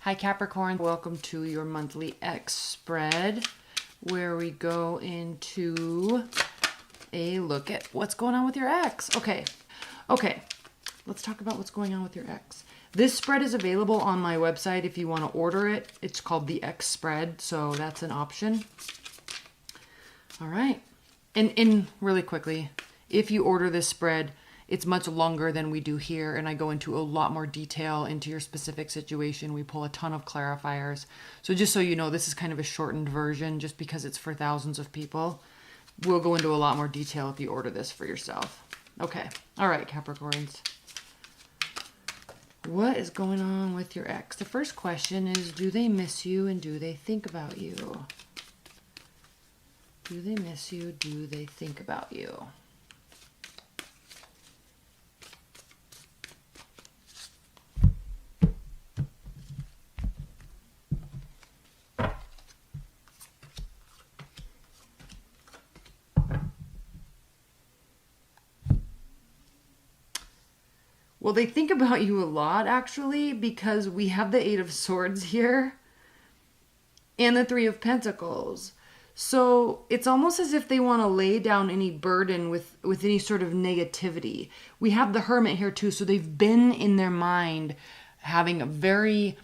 Hi Capricorn, welcome to your monthly X spread where we go into a look at what's going on with your ex. Okay, let's talk about what's going on with your ex. This spread is available on my website if you want to order it. It's called the X spread, so that's an option. All right, and really quickly, if you order this spread, it's much longer than we do here, and I go into a lot more detail into your specific situation. We pull a ton of clarifiers. So just so you know, this is kind of a shortened version just because it's for thousands of people. We'll go into a lot more detail if you order this for yourself. Okay. All right, Capricorns. What is going on with your ex? The first question is, do they miss you and do they think about you? Do they miss you? Do they think about you? Well, they think about you a lot, actually, because we have the Eight of Swords here and the Three of Pentacles. So it's almost as if they want to lay down any burden with any sort of negativity. We have the Hermit here too, so they've been in their mind having a very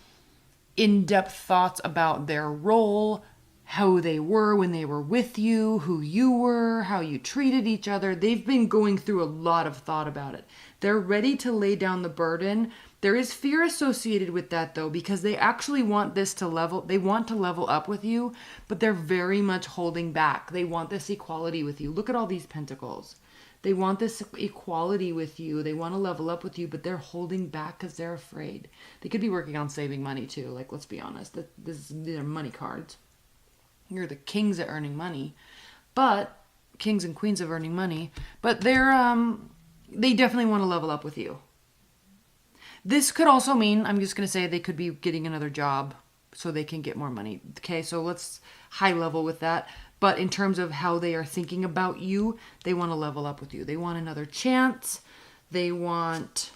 in-depth thoughts about their role, how they were when they were with you, who you were, how you treated each other. They've been going through a lot of thought about it. They're ready to lay down the burden. There is fear associated with that though, because they actually want this to level, they want to level up with you, but they're very much holding back. They want this equality with you. Look at all these pentacles. They want this equality with you. They want to level up with you, but they're holding back because they're afraid. They could be working on saving money too. Like, let's be honest, these are money cards. You're the kings at earning money, but kings and queens of earning money, but they definitely want to level up with you. This could also mean, I'm just going to say, they could be getting another job so they can get more money. Okay, so let's high level with that. But in terms of how they are thinking about you, they want to level up with you. They want another chance. They want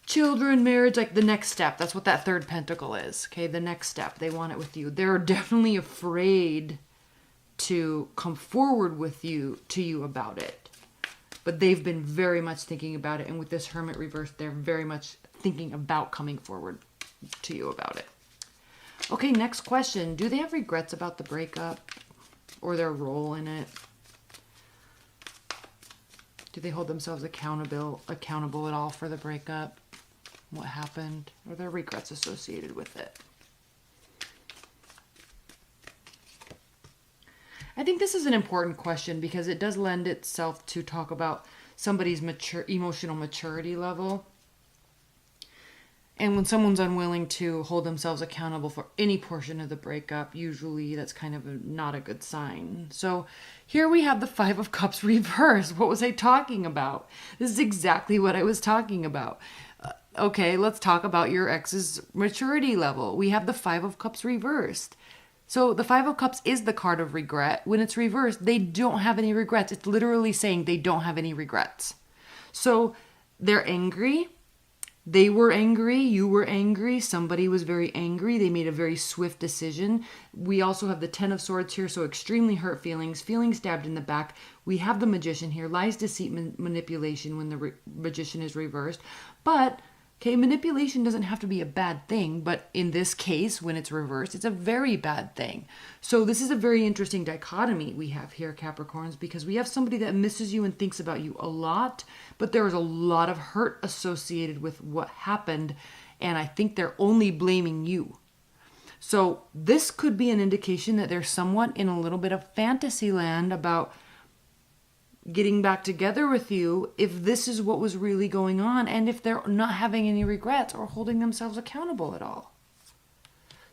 children, marriage, like the next step. That's what that third pentacle is. Okay, the next step. They want it with you. They're definitely afraid to come forward with you to you about it. But they've been very much thinking about it. And with this Hermit reverse, they're very much thinking about coming forward to you about it. Okay, next question. Do they have regrets about the breakup or their role in it? Do they hold themselves accountable at all for the breakup? What happened? Are there regrets associated with it? I think this is an important question because it does lend itself to talk about somebody's emotional maturity level. And when someone's unwilling to hold themselves accountable for any portion of the breakup, usually that's kind of not a good sign. So here we have the Five of Cups reversed. What was I talking about? This is exactly what I was talking about. Okay, let's talk about your ex's maturity level. We have the Five of Cups reversed. So the Five of Cups is the card of regret. When it's reversed, they don't have any regrets. It's literally saying they don't have any regrets. So they're angry. They were angry. You were angry. Somebody was very angry. They made a very swift decision. We also have the Ten of Swords here, so extremely hurt feelings, feeling stabbed in the back. We have the Magician here, lies, deceit, manipulation when the Magician is reversed. But okay, manipulation doesn't have to be a bad thing, but in this case, when it's reversed, it's a very bad thing. So this is a very interesting dichotomy we have here, Capricorns, because we have somebody that misses you and thinks about you a lot, but there is a lot of hurt associated with what happened, and I think they're only blaming you. So this could be an indication that they're somewhat in a little bit of fantasy land about getting back together with you if this is what was really going on and if they're not having any regrets or holding themselves accountable at all.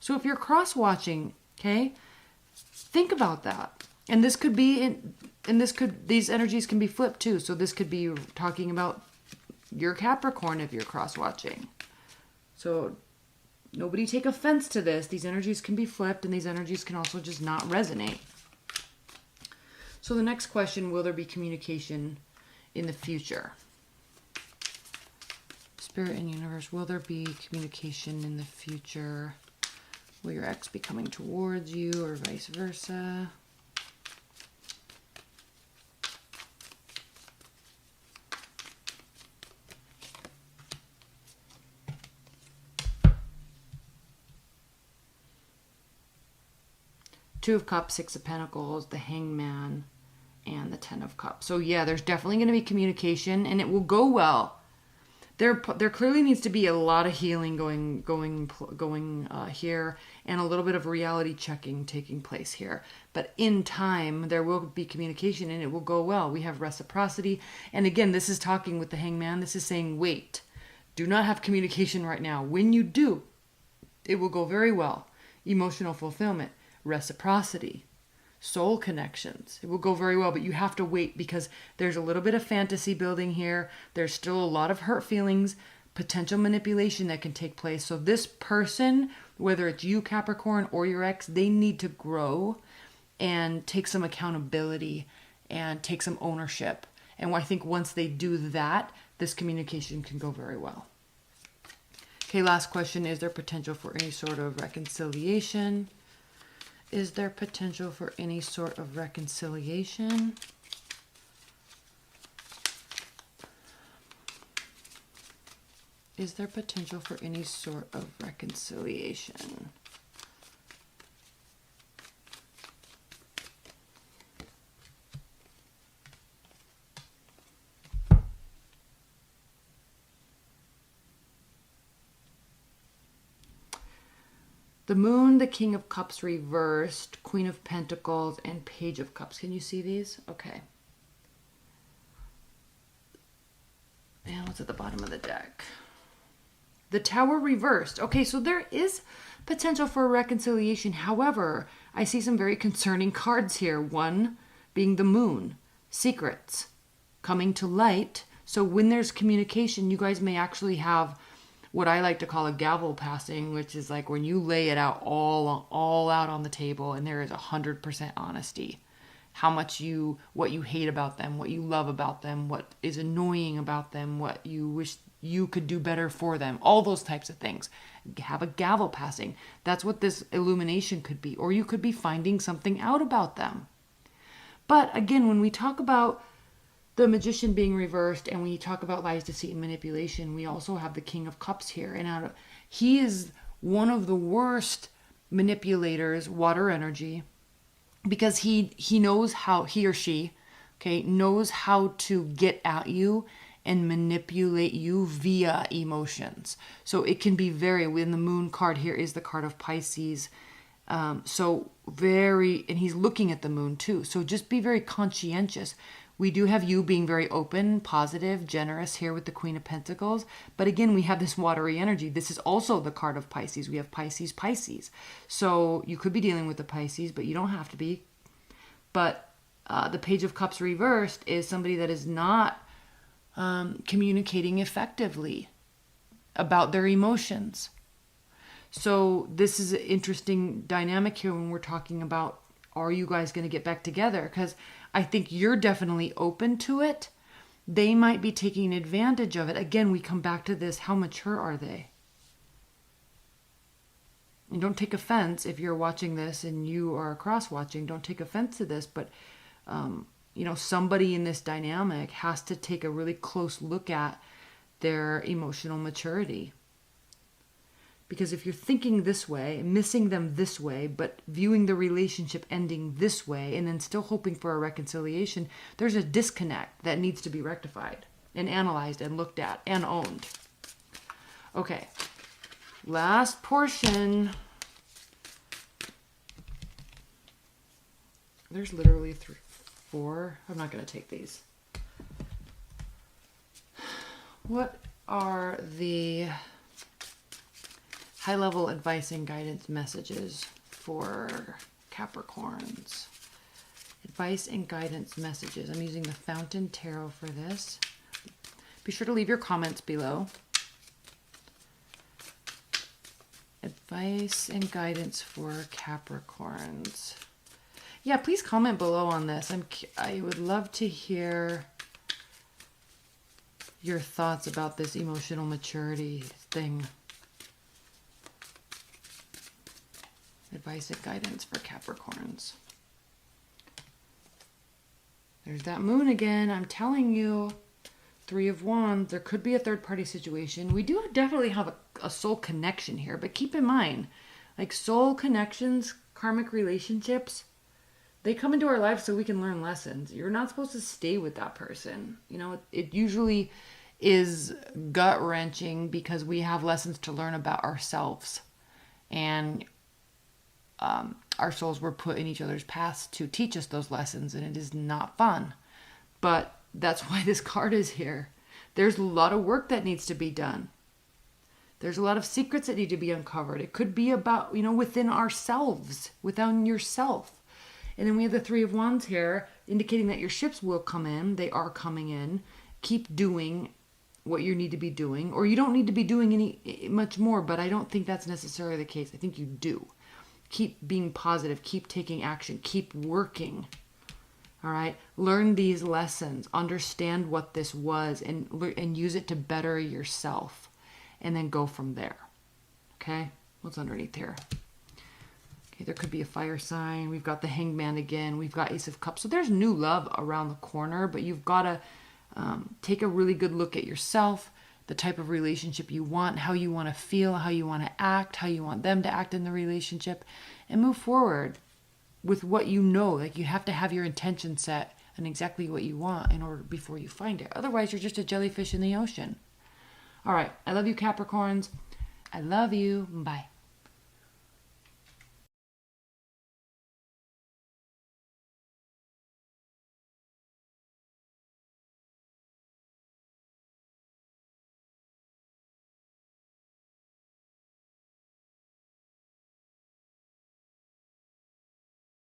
So if you're cross-watching, okay, think about that. And this could be, these energies can be flipped too. So this could be talking about your Capricorn if you're cross-watching. So nobody take offense to this. These energies can be flipped and these energies can also just not resonate. So the next question, will there be communication in the future? Spirit and universe, will there be communication in the future? Will your ex be coming towards you or vice versa? Two of Cups, Six of Pentacles, the Hangman, and the Ten of Cups. So yeah, there's definitely going to be communication, and it will go well. There clearly needs to be a lot of healing going here, and a little bit of reality checking taking place here. But in time, there will be communication, and it will go well. We have reciprocity, and again, this is talking with the Hangman. This is saying, wait, do not have communication right now. When you do, it will go very well. Emotional fulfillment, reciprocity, soul connections. It will go very well, but you have to wait because there's a little bit of fantasy building here. There's still a lot of hurt feelings, potential manipulation that can take place. So this person, whether it's you, Capricorn, or your ex, they need to grow and take some accountability and take some ownership. And I think once they do that, this communication can go very well. Okay, last question. Is there potential for any sort of reconciliation? Is there potential for any sort of reconciliation? Is there potential for any sort of reconciliation? The Moon, the King of Cups reversed, Queen of Pentacles, and Page of Cups. Can you see these? Okay. And what's at the bottom of the deck? The Tower reversed. Okay, so there is potential for reconciliation. However, I see some very concerning cards here. One being the Moon, secrets coming to light. So when there's communication, you guys may actually have what I like to call a gavel passing, which is like when you lay it out all out on the table and there is 100% honesty. How much what you hate about them, what you love about them, what is annoying about them, what you wish you could do better for them, all those types of things. Have a gavel passing. That's what this illumination could be. Or you could be finding something out about them. But again, when we talk about the Magician being reversed, and when you talk about lies, deceit, and manipulation, we also have the King of Cups here. And he is one of the worst manipulators, water energy, because he knows how, he or she, okay, knows how to get at you and manipulate you via emotions. So it can be when the Moon card here is the card of Pisces. And he's looking at the Moon too. So just be very conscientious. We do have you being very open, positive, generous here with the Queen of Pentacles. But again, we have this watery energy. This is also the card of Pisces. We have Pisces, Pisces. So you could be dealing with the Pisces, but you don't have to be. But the Page of Cups reversed is somebody that is not communicating effectively about their emotions. So this is an interesting dynamic here when we're talking about, are you guys going to get back together? Because I think you're definitely open to it. They might be taking advantage of it. Again, we come back to this. How mature are they? And don't take offense if you're watching this and you are cross-watching. Don't take offense to this. But, somebody in this dynamic has to take a really close look at their emotional maturity. Because if you're thinking this way, missing them this way, but viewing the relationship ending this way, and then still hoping for a reconciliation, there's a disconnect that needs to be rectified and analyzed and looked at and owned. Okay, last portion. There's literally 4. I'm not going to take these. What are the high-level advice and guidance messages for Capricorns? Advice and guidance messages. I'm using the Fountain Tarot for this. Be sure to leave your comments below. Advice and guidance for Capricorns. Yeah, please comment below on this. I would love to hear your thoughts about this emotional maturity thing. Advice and guidance for Capricorns. There's that moon again. I'm telling you. 3 of Wands. There could be a third-party situation. We do definitely have a soul connection here. But keep in mind, like soul connections, karmic relationships, they come into our life so we can learn lessons. You're not supposed to stay with that person. You know, it usually is gut-wrenching because we have lessons to learn about ourselves. And our souls were put in each other's paths to teach us those lessons, and it is not fun. But that's why this card is here. There's a lot of work that needs to be done. There's a lot of secrets that need to be uncovered. It could be about, you know, within ourselves, within yourself. And then we have the 3 of Wands here, indicating that your ships will come in. They are coming in. Keep doing what you need to be doing, or you don't need to be doing any much more, but I don't think that's necessarily the case. I think you do. Keep being positive. Keep taking action. Keep working. All right. Learn these lessons. Understand what this was and use it to better yourself. And then go from there. Okay. What's underneath here? Okay. There could be a fire sign. We've got the Hangman again. We've got Ace of Cups. So there's new love around the corner, but you've got to take a really good look at yourself, the type of relationship you want, how you want to feel, how you want to act, how you want them to act in the relationship, and move forward with what you know. Like, you have to have your intention set and exactly what you want in order before you find it. Otherwise, you're just a jellyfish in the ocean. All right. I love you, Capricorns. I love you. Bye.